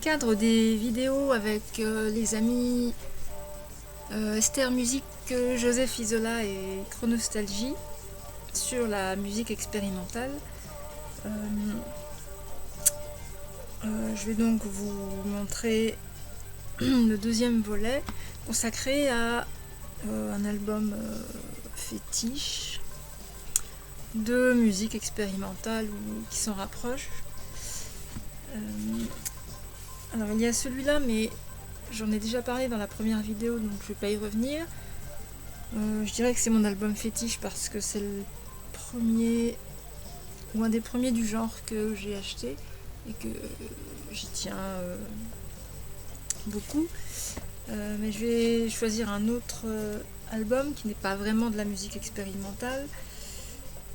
cadre des vidéos avec les amis Esther Musique, Joseph Isola et Chronostalgie sur la musique expérimentale, je vais donc vous montrer le deuxième volet consacré à un album fétiche de musique expérimentale ou qui s'en rapproche. Alors il y a celui-là, mais j'en ai déjà parlé dans la première vidéo, donc je ne vais pas y revenir. Je dirais que c'est mon album fétiche parce que c'est le premier ou un des premiers du genre que j'ai acheté et que j'y tiens beaucoup. Mais je vais choisir un autre album qui n'est pas vraiment de la musique expérimentale,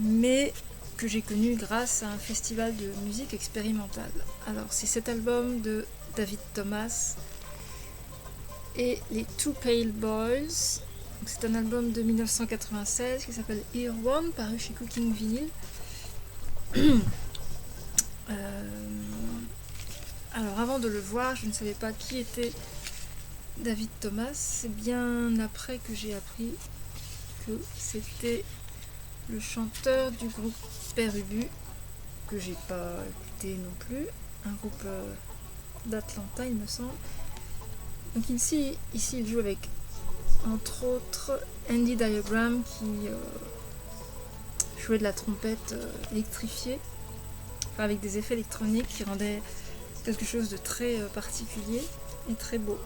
mais que j'ai connu grâce à un festival de musique expérimentale. Alors c'est cet album de David Thomas et les Two Pale Boys. C'est un album de 1996 qui s'appelle Ear One, paru chez Cooking Vinyl. Alors avant de le voir, je ne savais pas qui était David Thomas. C'est bien après que j'ai appris que c'était le chanteur du groupe Père Ubu, que j'ai pas écouté non plus, un groupe d'Atlanta il me semble. Donc ici il joue avec entre autres Andy Diagram qui jouait de la trompette électrifiée, enfin avec des effets électroniques qui rendaient quelque chose de très particulier et très beau.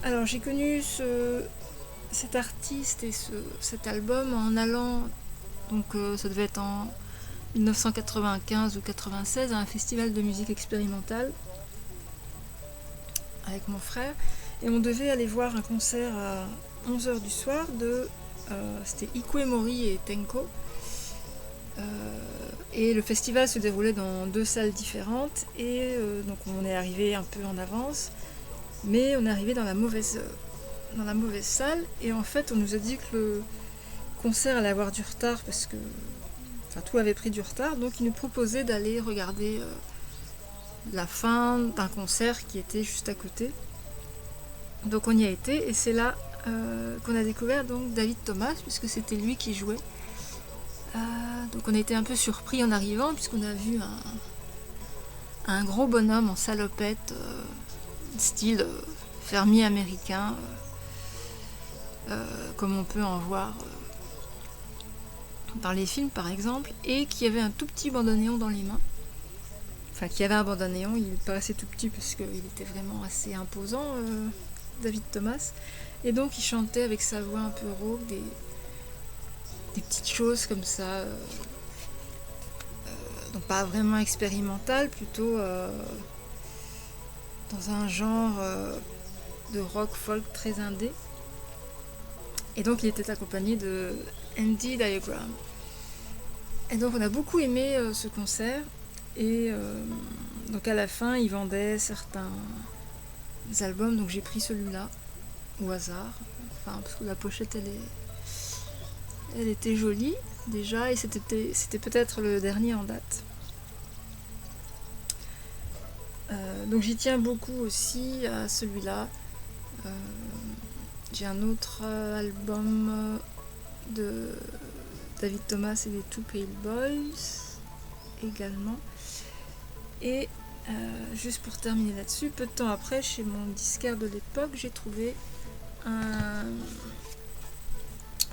Alors j'ai connu cet artiste et cet album en allant, donc ça devait être en 1995 ou 96, à un festival de musique expérimentale avec mon frère, et on devait aller voir un concert à 11h du soir de c'était Ikue Mori et Tenko, et le festival se déroulait dans 2 salles différentes, et donc on est arrivé un peu en avance, mais on est arrivé dans la mauvaise salle, et en fait on nous a dit que le concert allait avoir du retard parce que tout avait pris du retard, donc ils nous proposaient d'aller regarder la fin d'un concert qui était juste à côté. Donc on y a été, et c'est là qu'on a découvert donc David Thomas, puisque c'était lui qui jouait. Donc on a été un peu surpris en arrivant, puisqu'on a vu un gros bonhomme en salopette, style fermier américain, comme on peut en voir dans les films par exemple, et qui avait un tout petit bandoneon dans les mains. Enfin, qui avait un bandoneon, il paraissait tout petit parce qu'il était vraiment assez imposant, David Thomas. Et donc il chantait avec sa voix un peu rauque des petites choses comme ça, donc pas vraiment expérimentales, plutôt dans un genre de rock folk très indé. Et donc il était accompagné de Andy Diagram. Et donc on a beaucoup aimé ce concert, et donc à la fin ils vendaient certains albums, donc j'ai pris celui-là au hasard, parce que la pochette elle était jolie déjà, et c'était peut-être le dernier en date. Donc j'y tiens beaucoup aussi à celui-là. J'ai un autre album de David Thomas et les Two Pale Boys également. Et juste pour terminer là-dessus, peu de temps après, chez mon disquaire de l'époque, j'ai trouvé un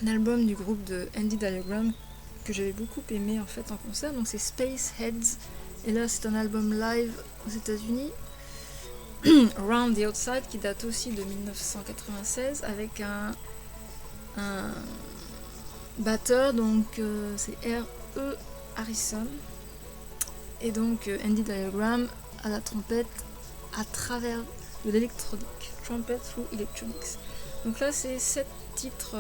album du groupe de Andy Diagram que j'avais beaucoup aimé en fait en concert. Donc c'est Space Heads, et là c'est un album live aux États-Unis, Around the Outside, qui date aussi de 1996, avec un batteur, donc c'est R.E. Harrison, et donc Andy Diagram à la trompette à travers de l'électronique, Trumpet through Electronics. Donc là c'est 7 titres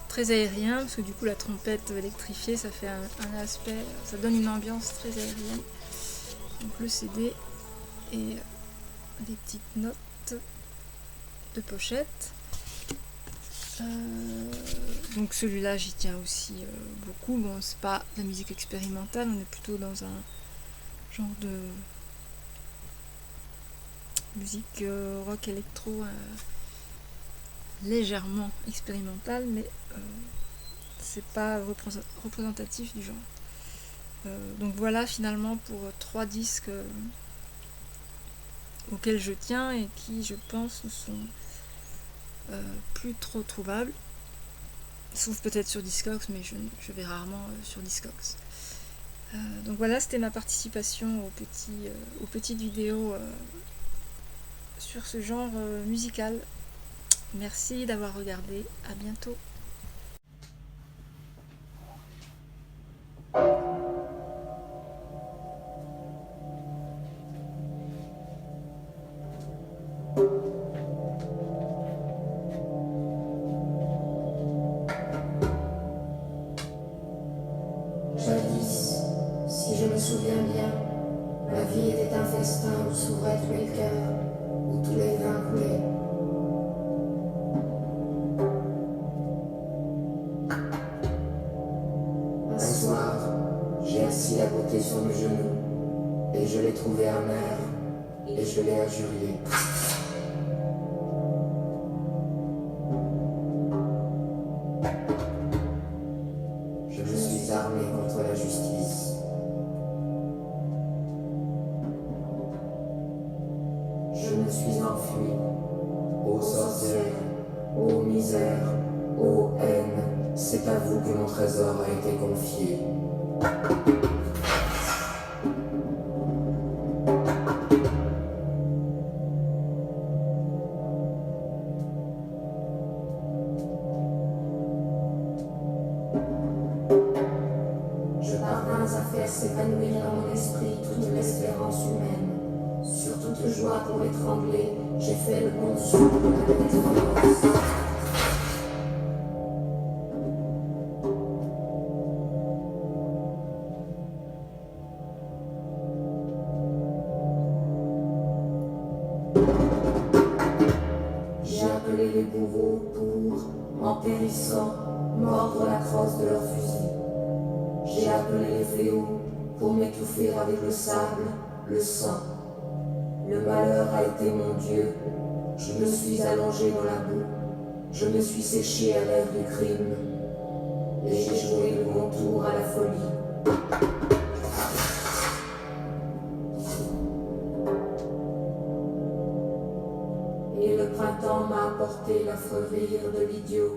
très aériens, parce que du coup la trompette électrifiée ça fait un aspect, ça donne une ambiance très aérienne. Donc le CD et des petites notes de pochette. Donc celui-là j'y tiens aussi beaucoup. Bon, c'est pas de la musique expérimentale, on est plutôt dans un genre de musique rock électro légèrement expérimentale, mais c'est pas représentatif du genre. Donc voilà finalement pour 3 disques auxquels je tiens et qui, je pense, ne sont plus trop trouvables, sauf peut-être sur Discogs, mais je vais rarement sur Discogs. Donc voilà, c'était ma participation aux petites vidéos sur ce genre musical. Merci d'avoir regardé, à bientôt. Jadis, si je me souviens bien, la vie était un festin où s'ouvraient tous les cœurs, où tous les vins coulaient. Un soir, j'ai assis la beauté sur mes genoux, et je l'ai trouvée amère, et je l'ai injuriée. Je me suis armé contre la justice. Je me suis enfui. Ô sorcière, ô misère, ô haine, c'est à vous que mon trésor a été confié. Je parvins à faire s'épanouir dans mon esprit toute l'espérance humaine. Sur toute joie pour étrangler, j'ai fait le conçu de la métamorphose. J'ai appelé les bourreaux pour, en périssant, mordre la crosse de leur fusil. J'ai appelé les fléaux pour m'étouffer avec le sable, le sang. Le malheur a été mon Dieu. Je me suis allongé dans la boue. Je me suis séché à l'air du crime. Et j'ai joué le contour à la folie. Et le printemps m'a apporté l'affreux rire de l'idiot.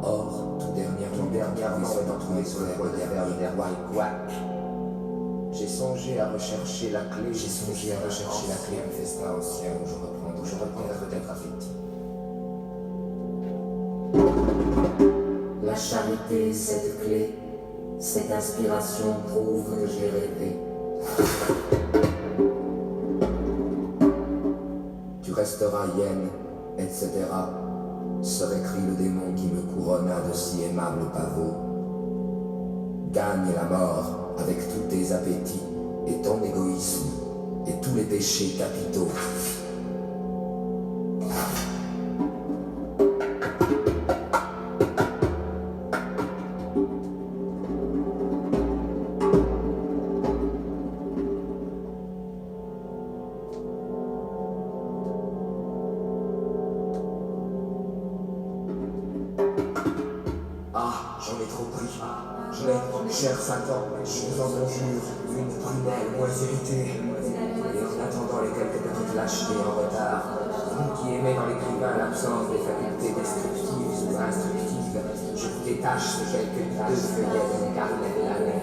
Or, tout dernièrement, étant trouvé sur les revers de White. J'ai songé à rechercher la clé, du festin ancien où je reprendrai peut-être affectif. La charité, cette clé, cette inspiration prouve que j'ai rêvé. Tu resteras hyène, etc. serait cri le démon qui me couronna de si aimables pavots. Gagne la mort avec tous tes appétits et ton égoïsme et tous les péchés capitaux. Ah, j'en ai trop pris. Je l'ai, cher Satan, je vous en conjure, une prunelle moins irritée. Et en attendant les quelques petites lâchetés en retard, vous qui aimez dans l'écrivain l'absence des facultés descriptives ou instructives, je vous détache de quelques deux feuillets de carnet de l'année.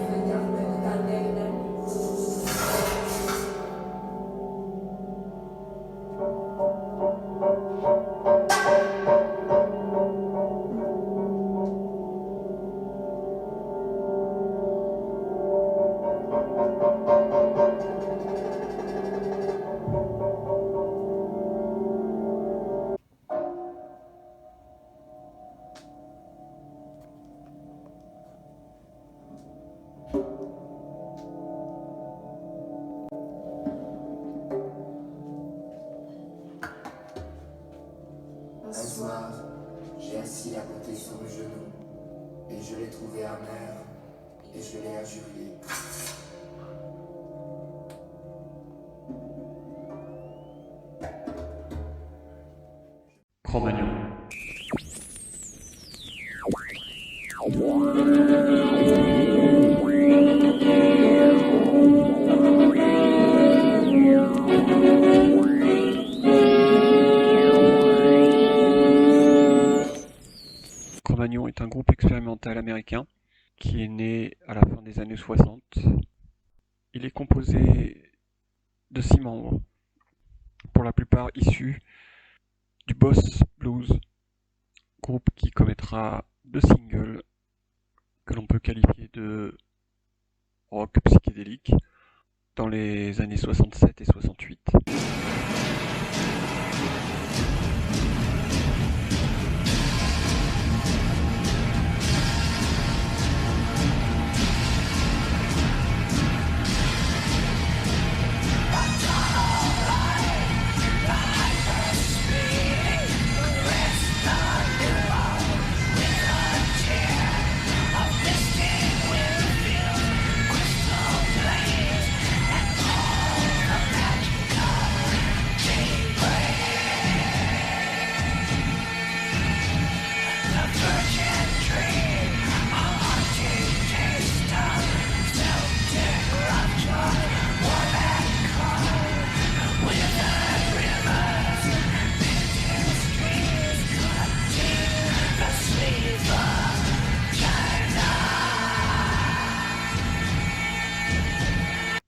Un soir, j'ai assis à côté sur le genou, et je l'ai trouvé amer, et je l'ai injurié. Cro-Magnon. Cro-Magnon est un groupe expérimental américain qui est né à la fin des années 60. Il est composé de 6 membres, pour la plupart issus du Boss Blues, groupe qui commettra 2 singles que l'on peut qualifier de rock psychédélique dans les années 67 et 68.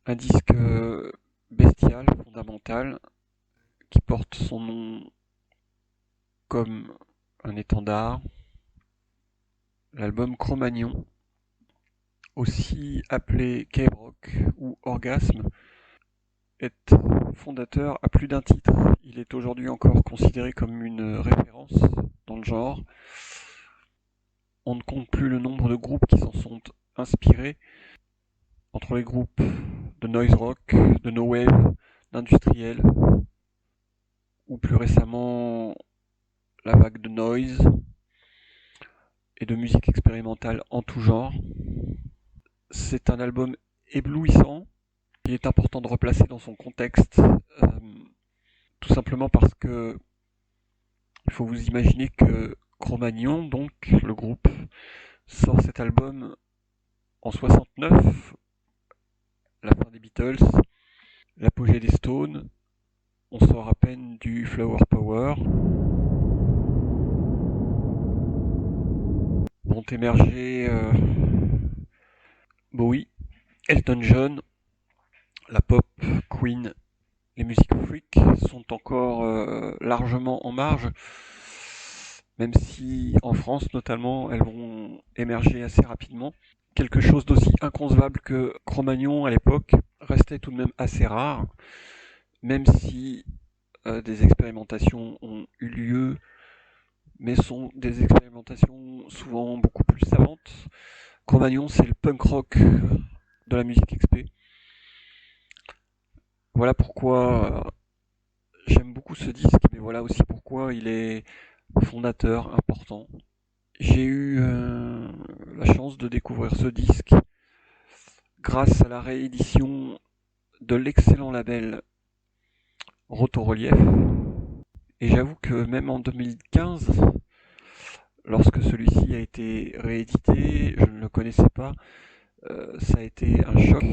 Un disque bestial, fondamental, qui porte son nom comme un étendard. L'album Cro-Magnon, aussi appelé Cave Rock ou Orgasme, est fondateur à plus d'un titre. Il est aujourd'hui encore considéré comme une référence dans le genre. On ne compte plus le nombre de groupes qui s'en sont inspirés, entre les groupes de noise rock, de no wave, d'industriel, ou plus récemment la vague de noise et de musique expérimentale en tout genre. C'est un album éblouissant. Il est important de replacer dans son contexte, tout simplement parce que il faut vous imaginer que Cro-Magnon, donc le groupe, sort cet album en 69, la fin des Beatles, l'apogée des Stones. On sort à peine du Flower Power. Vont émerger Bowie, Elton John, la pop, Queen, les musiques freak sont encore largement en marge, même si en France notamment elles vont émerger assez rapidement. Quelque chose d'aussi inconcevable que Cro-Magnon à l'époque restait tout de même assez rare, même si des expérimentations ont eu lieu, mais sont des expérimentations souvent beaucoup plus savantes. Cro-Magnon, c'est le punk rock de la musique XP. Voilà pourquoi j'aime beaucoup ce disque, mais voilà aussi pourquoi il est fondateur, important. J'ai eu la chance de découvrir ce disque grâce à la réédition de l'excellent label Rotorelief. Et j'avoue que même en 2015, lorsque celui-ci a été réédité, je ne le connaissais pas, ça a été un choc.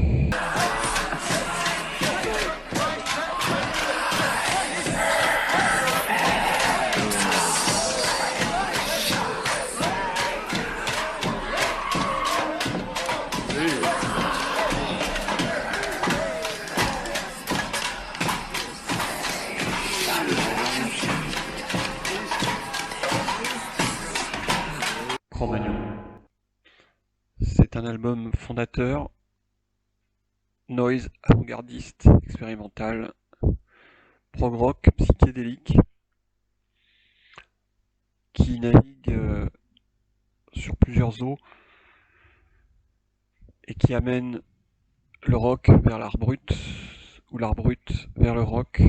Cro-Magnon. C'est un album fondateur, noise avant-gardiste, expérimental, prog rock, psychédélique, qui navigue sur plusieurs eaux et qui amène le rock vers l'art brut ou l'art brut vers le rock.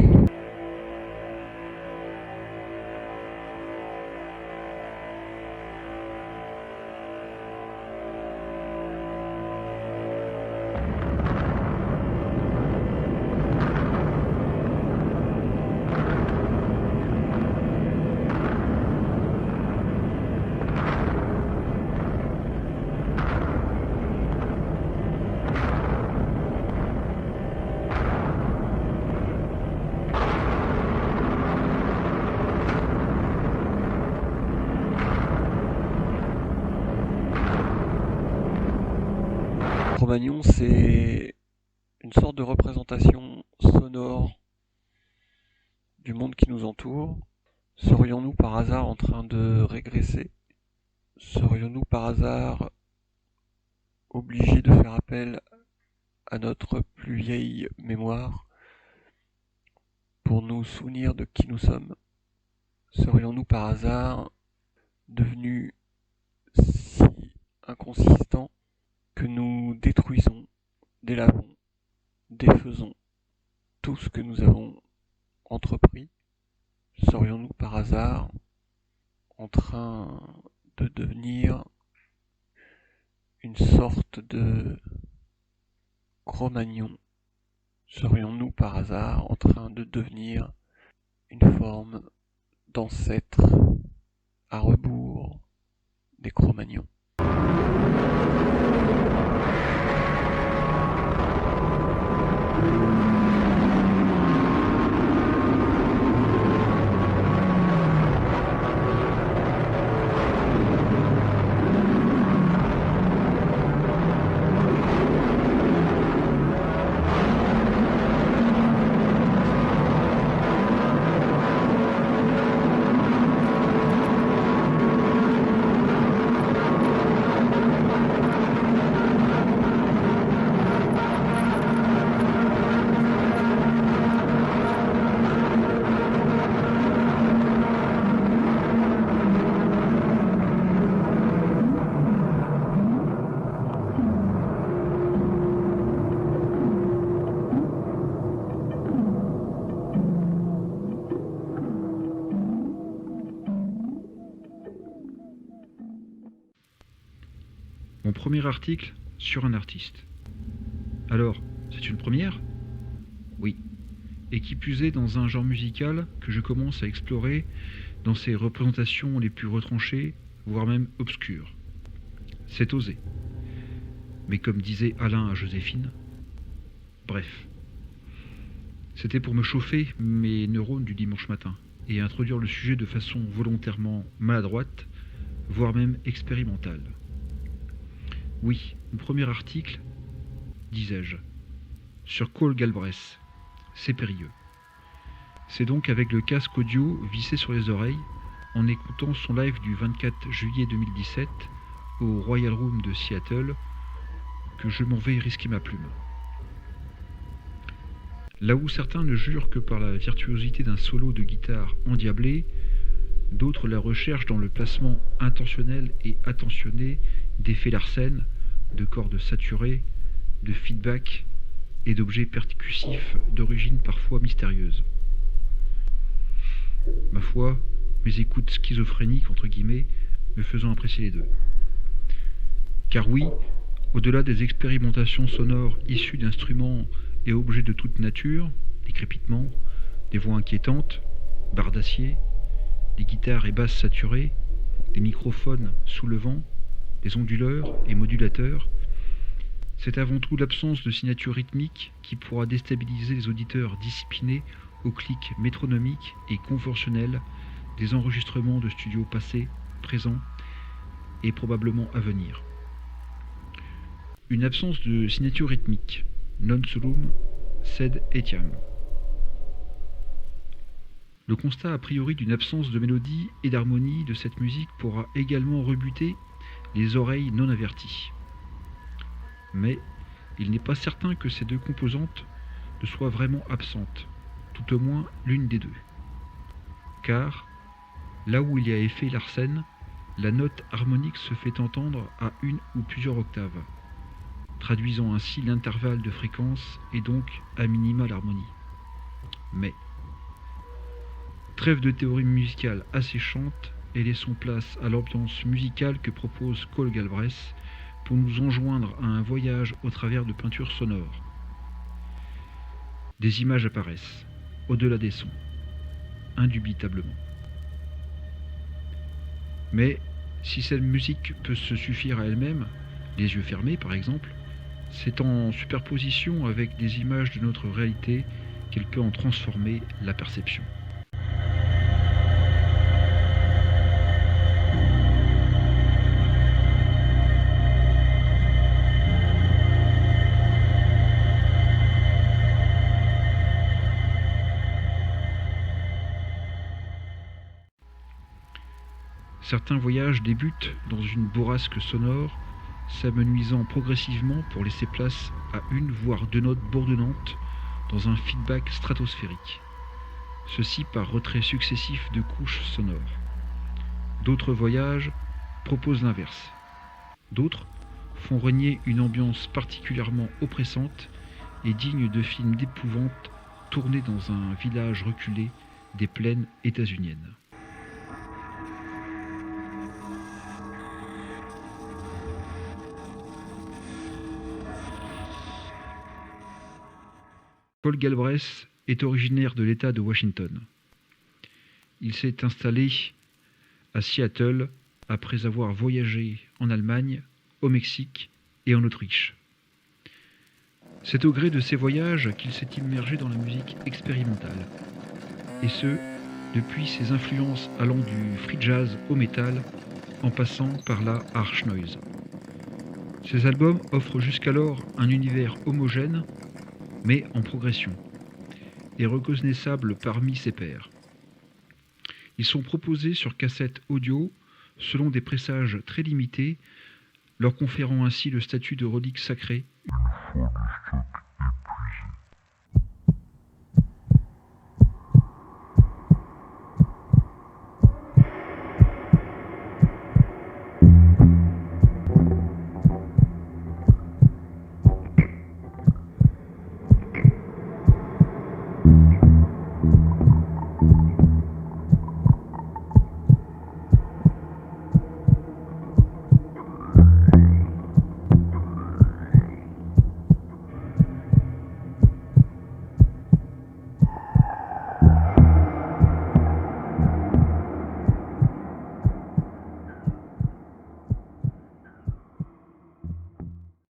Cro-Magnon, c'est une sorte de représentation sonore du monde qui nous entoure. Serions-nous par hasard en train de régresser? Serions-nous par hasard obligés de faire appel à notre plus vieille mémoire pour nous souvenir de qui nous sommes? Serions-nous par hasard devenus si inconsistants que nous détruisons, délavons, défaisons tout ce que nous avons entrepris? Serions-nous par hasard en train de devenir une sorte de Cro-Magnon? Serions-nous par hasard en train de devenir une forme d'ancêtre à rebours des Cro-Magnons? Mon premier article sur un artiste. Alors, c'est une première? Oui. Et qui plus est dans un genre musical que je commence à explorer dans ses représentations les plus retranchées, voire même obscures. C'est osé. Mais comme disait Alain à Joséphine, bref. C'était pour me chauffer mes neurones du dimanche matin et introduire le sujet de façon volontairement maladroite, voire même expérimentale. Oui, mon premier article, disais-je, sur Cole Galbraith. C'est périlleux. C'est donc avec le casque audio vissé sur les oreilles, en écoutant son live du 24 juillet 2017 au Royal Room de Seattle, que je m'en vais risquer ma plume. Là où certains ne jurent que par la virtuosité d'un solo de guitare endiablé, d'autres la recherchent dans le placement intentionnel et attentionné d'effets Larsen, de cordes saturées, de feedback et d'objets percussifs d'origine parfois mystérieuse. Ma foi, mes écoutes schizophréniques, entre guillemets, me faisant apprécier les deux. Car oui, au-delà des expérimentations sonores issues d'instruments et objets de toute nature, des crépitements, des voix inquiétantes, barres d'acier, des guitares et basses saturées, des microphones soulevants, des onduleurs et modulateurs, c'est avant tout l'absence de signature rythmique qui pourra déstabiliser les auditeurs disciplinés au clic métronomique et conventionnel des enregistrements de studios passés, présents et probablement à venir. Une absence de signature rythmique, non solum sed etiam. Le constat a priori d'une absence de mélodie et d'harmonie de cette musique pourra également rebuter les oreilles non averties. Mais il n'est pas certain que ces deux composantes ne soient vraiment absentes, tout au moins l'une des deux. Car, là où il y a effet Larsen, la note harmonique se fait entendre à une ou plusieurs octaves, traduisant ainsi l'intervalle de fréquence et donc à minima l'harmonie. Mais, trêve de théorie musicale asséchante et laissons place à l'ambiance musicale que propose Cole Galbraith pour nous enjoindre à un voyage au travers de peintures sonores. Des images apparaissent, au-delà des sons, indubitablement. Mais si cette musique peut se suffire à elle-même, les yeux fermés par exemple, c'est en superposition avec des images de notre réalité qu'elle peut en transformer la perception. Certains voyages débutent dans une bourrasque sonore, s'amenuisant progressivement pour laisser place à une voire deux notes bourdonnantes dans un feedback stratosphérique. Ceci par retrait successif de couches sonores. D'autres voyages proposent l'inverse. D'autres font régner une ambiance particulièrement oppressante et digne de films d'épouvante tournés dans un village reculé des plaines états-uniennes. Paul Galbraith est originaire de l'État de Washington. Il s'est installé à Seattle après avoir voyagé en Allemagne, au Mexique et en Autriche. C'est au gré de ces voyages qu'il s'est immergé dans la musique expérimentale, et ce, depuis ses influences allant du free jazz au métal, en passant par la harsh noise. Ces albums offrent jusqu'alors un univers homogène, mais en progression, et reconnaissable parmi ses pairs. Ils sont proposés sur cassette audio selon des pressages très limités, leur conférant ainsi le statut de relique sacrée. Une fois